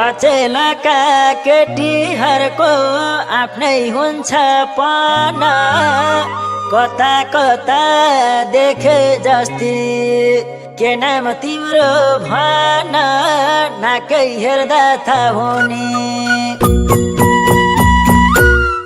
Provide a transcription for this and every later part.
अचेलका केटीहरूको आफ्नै हुन्छ पन कता कता देखे जस्ती के नाम तिम्रो भन नाकै हेर्दा थाहा हुने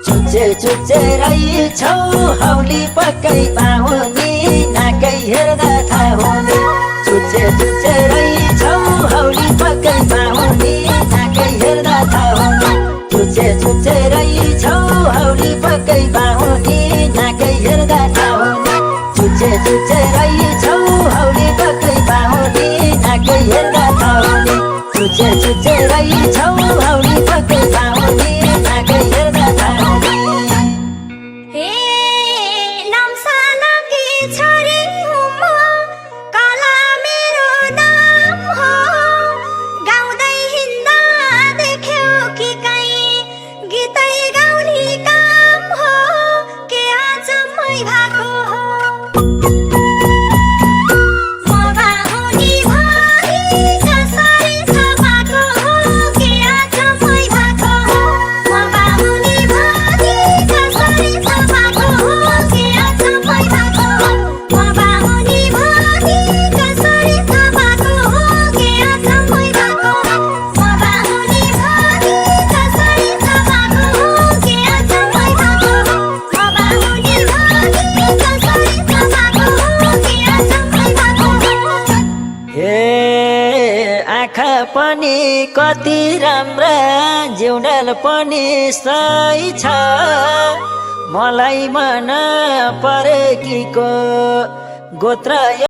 चुच्चे चुच्चे रहेछौ हौली पक्कै पाहुनी नाकै हेर्दा थाहा हुने चुच्चे चुच्चे रहेछौ हौली पक्कै पाहुनी नाकै हेर्दा थाहा हुने चुच्चे चुच्चे रहेछौ हौली पक्कै पाहुनी नाकै हेर्दा थाहा हुने चुच्चे चुच्चे रहेछौ हौली पक्कै पाहुनी नाकै हेर्दा थाहा हुने चुच्चे चुच्चे रहेछौ हौली पक्कै पाहुनी नाकै हेर्दा थाहा हुने आँखा पनि कति राम्रा जिउडाल पनि सही छ मलाई मन परेकीको गोत्र